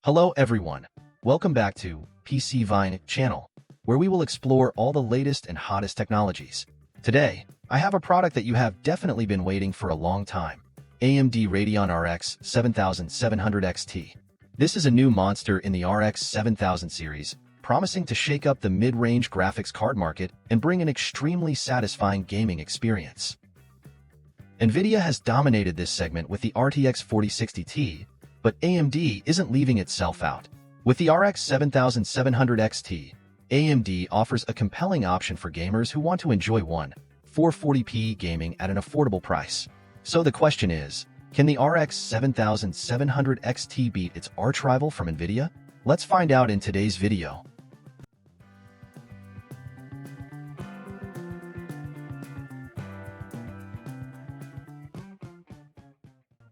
Hello everyone, welcome back to PC Vine channel, where we will explore all the latest and hottest technologies. Today, I have a product that you have definitely been waiting for a long time, AMD Radeon RX 7700 XT. This is a new monster in the RX 7000 series, promising to shake up the mid-range graphics card market and bring an extremely satisfying gaming experience. NVIDIA has dominated this segment with the RTX 4060 Ti, but AMD isn't leaving itself out. With the RX 7700 XT, AMD offers a compelling option for gamers who want to enjoy 440p gaming at an affordable price. So the question is, can the RX 7700 XT beat its arch-rival from NVIDIA? Let's find out in today's video.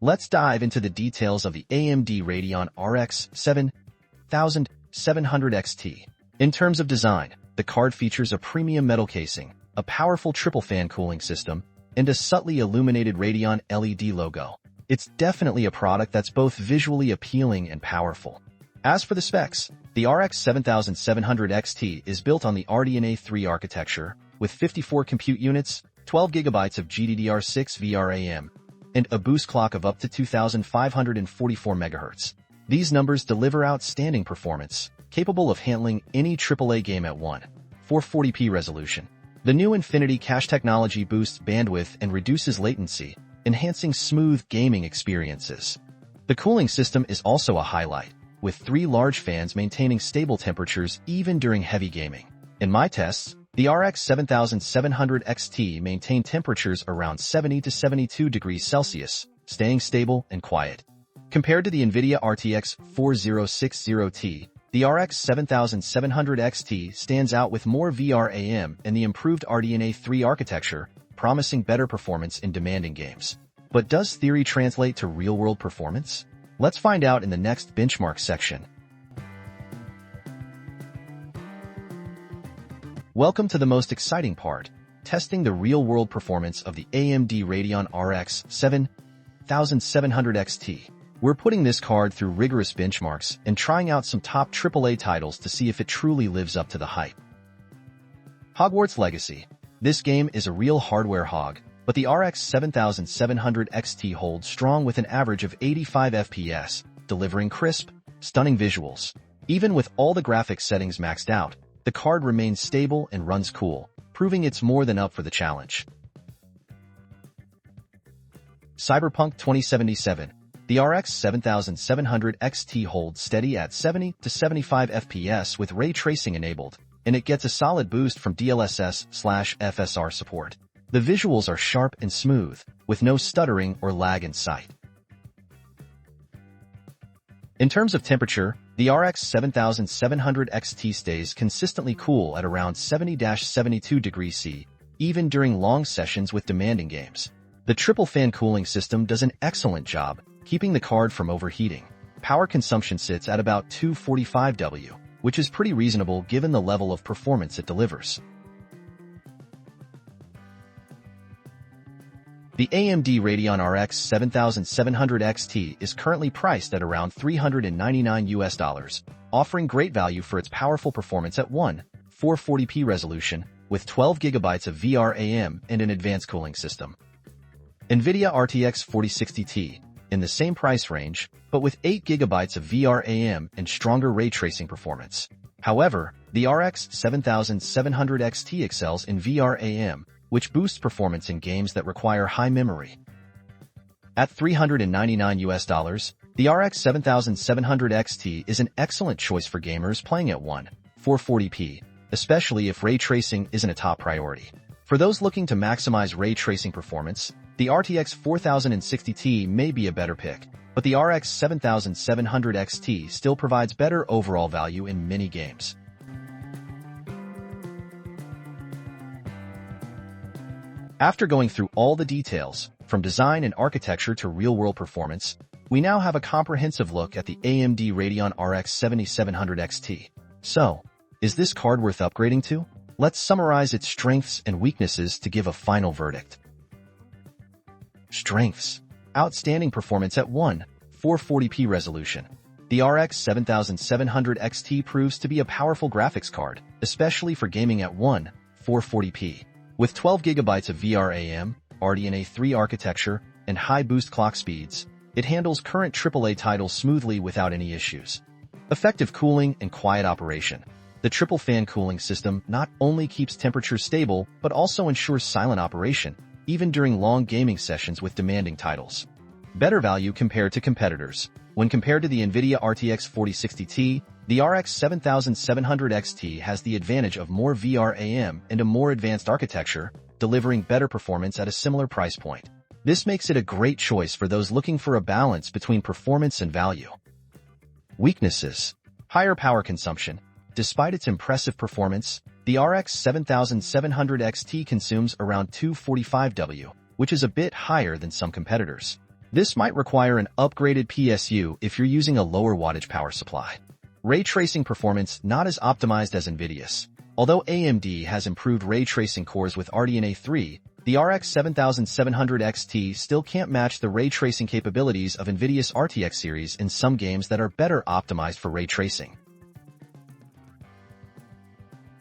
Let's dive into the details of the AMD Radeon RX 7700 XT. In terms of design, the card features a premium metal casing, a powerful triple-fan cooling system, and a subtly illuminated Radeon LED logo. It's definitely a product that's both visually appealing and powerful. As for the specs, the RX 7700 XT is built on the RDNA 3 architecture, with 54 compute units, 12 GB of GDDR6 VRAM, and a boost clock of up to 2,544 MHz. These numbers deliver outstanding performance, capable of handling any AAA game at 440p resolution. The new Infinity Cache technology boosts bandwidth and reduces latency, enhancing smooth gaming experiences. The cooling system is also a highlight, with 3 large fans maintaining stable temperatures even during heavy gaming. In my tests, the RX 7700 XT maintained temperatures around 70 to 72 degrees Celsius, staying stable and quiet. Compared to the NVIDIA RTX 4060 Ti, the RX 7700 XT stands out with more VRAM and the improved RDNA 3 architecture, promising better performance in demanding games. But does theory translate to real-world performance? Let's find out in the next benchmark section. Welcome to the most exciting part, testing the real-world performance of the AMD Radeon RX 7700 XT. We're putting this card through rigorous benchmarks and trying out some top AAA titles to see if it truly lives up to the hype. Hogwarts Legacy. This game is a real hardware hog, but the RX 7700 XT holds strong with an average of 85 FPS, delivering crisp, stunning visuals. Even with all the graphics settings maxed out, the card remains stable and runs cool, proving it's more than up for the challenge. Cyberpunk 2077. The RX 7700 XT holds steady at 70 to 75 FPS with ray tracing enabled, and it gets a solid boost from DLSS/FSR support. The visuals are sharp and smooth, with no stuttering or lag in sight. In terms of temperature, the RX 7700 XT stays consistently cool at around 70-72 degrees C, even during long sessions with demanding games. The triple-fan cooling system does an excellent job, keeping the card from overheating. Power consumption sits at about 245 W, which is pretty reasonable given the level of performance it delivers. The AMD Radeon RX 7700 XT is currently priced at around $399, offering great value for its powerful performance at 440p resolution with 12 GB of VRAM and an advanced cooling system. NVIDIA RTX 4060 Ti, in the same price range, but with 8 GB of VRAM and stronger ray tracing performance. However, the RX 7700 XT excels in VRAM, which boosts performance in games that require high memory. At $399, the RX 7700 XT is an excellent choice for gamers playing at 440p, especially if ray tracing isn't a top priority. For those looking to maximize ray tracing performance, the RTX 4060 Ti may be a better pick, but the RX 7700 XT still provides better overall value in many games. After going through all the details, from design and architecture to real-world performance, we now have a comprehensive look at the AMD Radeon RX 7700 XT. So, is this card worth upgrading to? Let's summarize its strengths and weaknesses to give a final verdict. Strengths. Outstanding performance at 440p resolution. The RX 7700 XT proves to be a powerful graphics card, especially for gaming at 440p. With 12 GB of VRAM, RDNA 3 architecture, and high boost clock speeds, it handles current AAA titles smoothly without any issues. Effective cooling and quiet operation. The triple fan cooling system not only keeps temperatures stable, but also ensures silent operation, even during long gaming sessions with demanding titles. Better value compared to competitors. When compared to the NVIDIA RTX 4060 Ti, the RX 7700 XT has the advantage of more VRAM and a more advanced architecture, delivering better performance at a similar price point. This makes it a great choice for those looking for a balance between performance and value. Weaknesses. Higher power consumption. Despite its impressive performance, the RX 7700 XT consumes around 245W, which is a bit higher than some competitors. This might require an upgraded PSU if you're using a lower wattage power supply. Ray tracing performance not as optimized as NVIDIA's. Although AMD has improved ray tracing cores with RDNA 3, the RX 7700 XT still can't match the ray tracing capabilities of NVIDIA's RTX series in some games that are better optimized for ray tracing.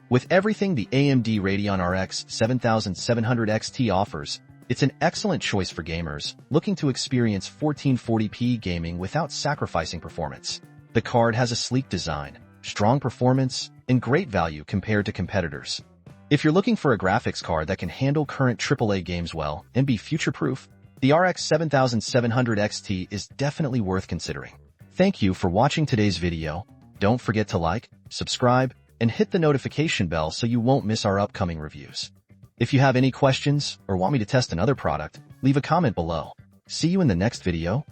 With everything the AMD Radeon RX 7700 XT offers, it's an excellent choice for gamers looking to experience 1440p gaming without sacrificing performance. The card has a sleek design, strong performance, and great value compared to competitors. If you're looking for a graphics card that can handle current AAA games well and be future-proof, the RX 7700 XT is definitely worth considering. Thank you for watching today's video. Don't forget to like, subscribe, and hit the notification bell so you won't miss our upcoming reviews. If you have any questions or want me to test another product, leave a comment below. See you in the next video.